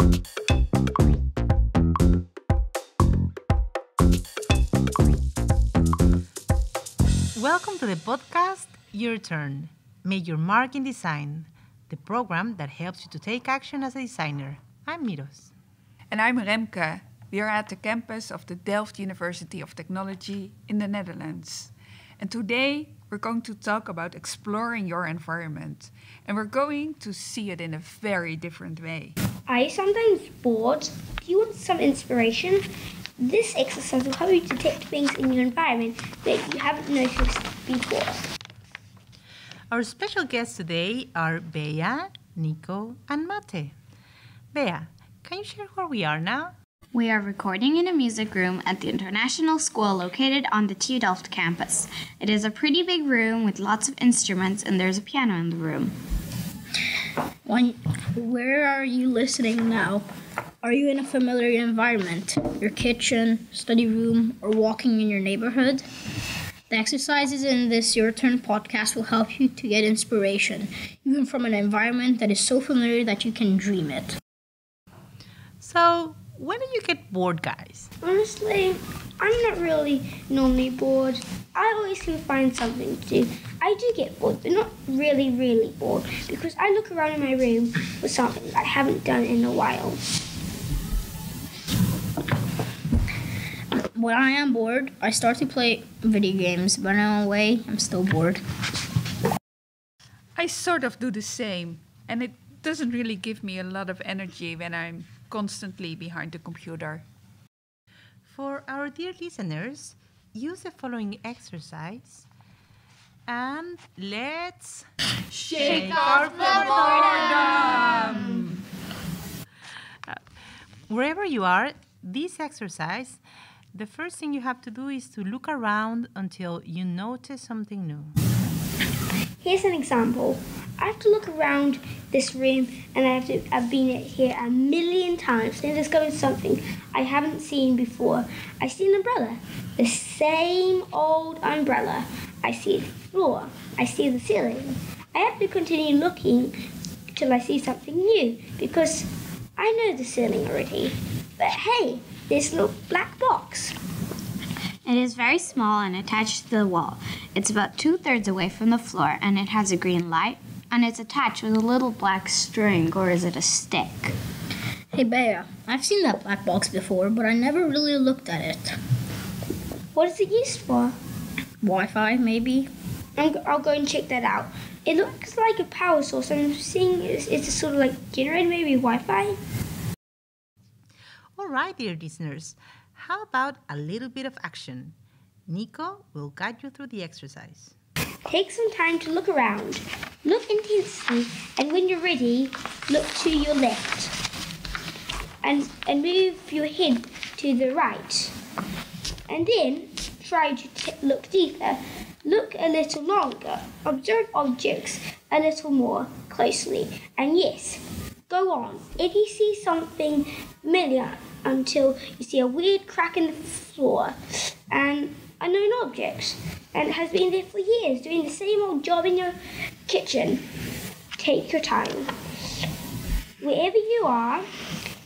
Welcome to the podcast, Your Turn. Make your mark in design, the program that helps you to take action as a designer. I'm Miros. And I'm Remke. We are at the campus of the Delft University of Technology in the Netherlands. And today we're going to talk about exploring your environment. And we're going to see it in a very different way. Are you sometimes bored? Do you want some inspiration? This exercise will help you detect things in your environment that you haven't noticed before. Our special guests today are Bea, Nico, and Mate. Bea, can you share where we are now? We are recording in a music room at the international school located on the TU Delft campus. It is a pretty big room with lots of instruments, and there's a piano in the room. Where are you listening now? Are you in a familiar environment? Your kitchen, study room, or walking in your neighborhood? The exercises in this Your Turn podcast will help you to get inspiration, even from an environment that is so familiar that you can dream it. So, when do you get bored, guys? Honestly, I'm not really normally bored. I always can find something to do. I do get bored, but not really bored, because I look around in my room for something I haven't done in a while. When I am bored, I start to play video games, but when I'm away, I'm still bored. I sort of do the same, and it doesn't really give me a lot of energy when I'm constantly behind the computer. For our dear listeners, use the following exercise and let's shake off the boredom! Wherever you are, this exercise, the first thing you have to do is to look around until you notice something new. Here's an example. I have to look around this room, and I've been here a million times and discovered something I haven't seen before. I see an umbrella, the same old umbrella. I see the floor. I see the ceiling. I have to continue looking till I see something new because I know the ceiling already. But hey, this little black box. It is very small and attached to the wall. It's about 2/3 away from the floor, and it has a green light, and it's attached with a little black string, or is it a stick? Hey Bea, I've seen that black box before, but I never really looked at it. What is it used for? Wi-Fi, maybe? I'll go and check that out. It looks like a power source. I'm seeing it's a sort of like generator, maybe Wi-Fi. All right, dear listeners, how about a little bit of action? Nico will guide you through the exercise. Take some time to look around. Look intensely, and when you're ready, look to your left. And move your head to the right. And then try to look deeper. Look a little longer. Observe objects a little more closely. And yes, go on. If you see something familiar until you see a weird crack in the floor and unknown objects, and it has been there for years doing the same old job in your kitchen, take your time. Wherever you are,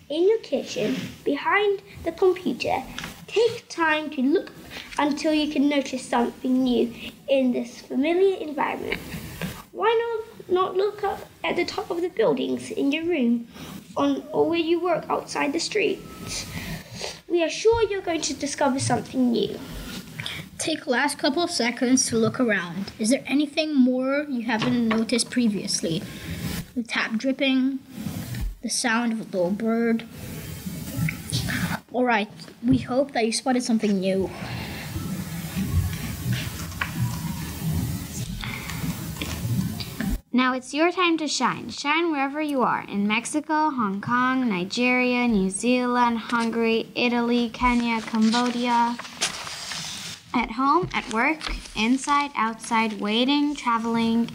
in your kitchen, behind the computer, take time to look until you can notice something new in this familiar environment. Why not look up at the top of the buildings in your room or where you work outside the streets? We are sure you're going to discover something new. Take the last couple of seconds to look around. Is there anything more you haven't noticed previously? The tap dripping, the sound of a little bird. All right, we hope that you spotted something new. Now it's your time to shine. Shine wherever you are. In Mexico, Hong Kong, Nigeria, New Zealand, Hungary, Italy, Kenya, Cambodia. At home, at work, inside, outside, waiting, traveling.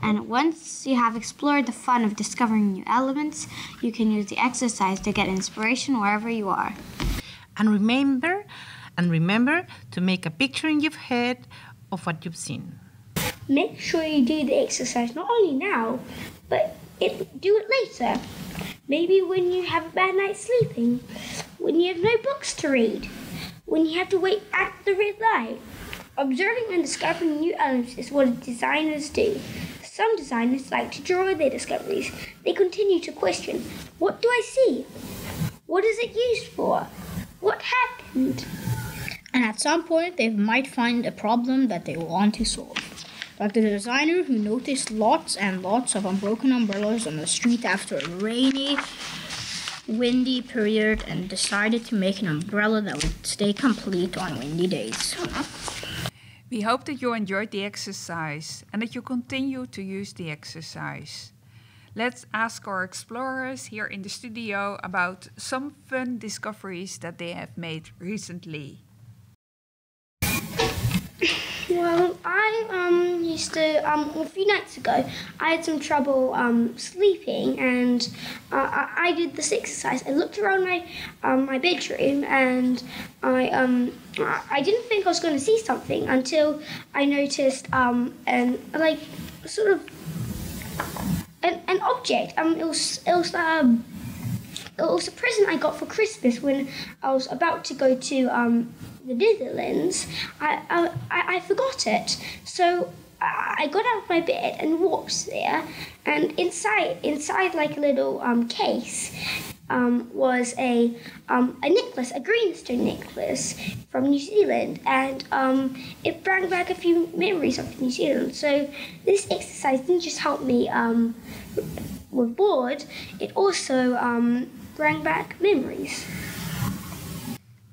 And once you have explored the fun of discovering new elements, you can use the exercise to get inspiration wherever you are. And remember to make a picture in your head of what you've seen. Make sure you do the exercise not only now, but do it later. Maybe when you have a bad night sleeping, when you have no books to read, when you have to wait at the red light. Observing and discovering new elements is what designers do. Some designers like to draw their discoveries. They continue to question, what do I see? What is it used for? What happened? And at some point, they might find a problem that they want to solve. Like the designer who noticed lots and lots of unbroken umbrellas on the street after a rainy, windy period and decided to make an umbrella that would stay complete on windy days. We hope that you enjoyed the exercise and that you continue to use the exercise. Let's ask our explorers here in the studio about some fun discoveries that they have made recently. Well, I used to, a few nights ago, I had some trouble sleeping, and I did this exercise. I looked around my bedroom, and I didn't think I was going to see something until I noticed an object. It was a present I got for Christmas when I was about to go to the Netherlands. I forgot it, so I got out of my bed and walked there, and inside like a little case was a necklace, a greenstone necklace from New Zealand, and it brought back a few memories of New Zealand. So this exercise didn't just help me with bored, it also brought back memories.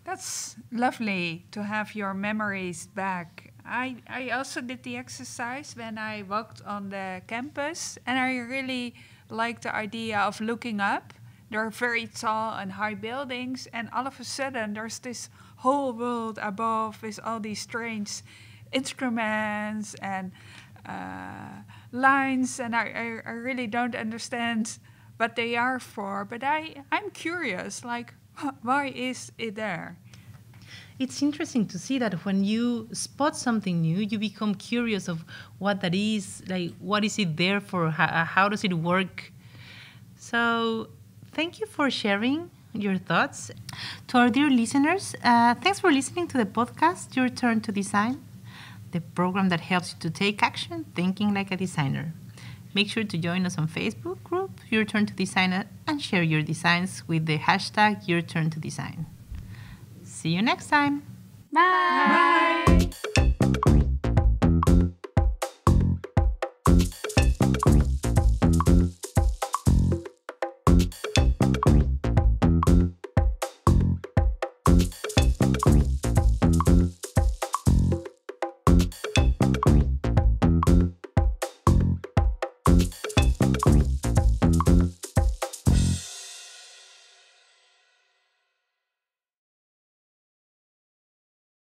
That's lovely to have your memories back. I also did the exercise when I walked on the campus, and I really like the idea of looking up. There are very tall and high buildings, and all of a sudden there's this whole world above with all these strange instruments and lines, and I really don't understand what they are for, but I'm curious, like, why is it there? It's interesting to see that when you spot something new, you become curious of what that is, like what is it there for, how does it work? So thank you for sharing your thoughts. To our dear listeners, thanks for listening to the podcast, Your Turn to Design, the program that helps you to take action, thinking like a designer. Make sure to join us on Facebook group, Your Turn to Design, and share your designs with the hashtag Your Turn to Design. See you next time. Bye. Bye.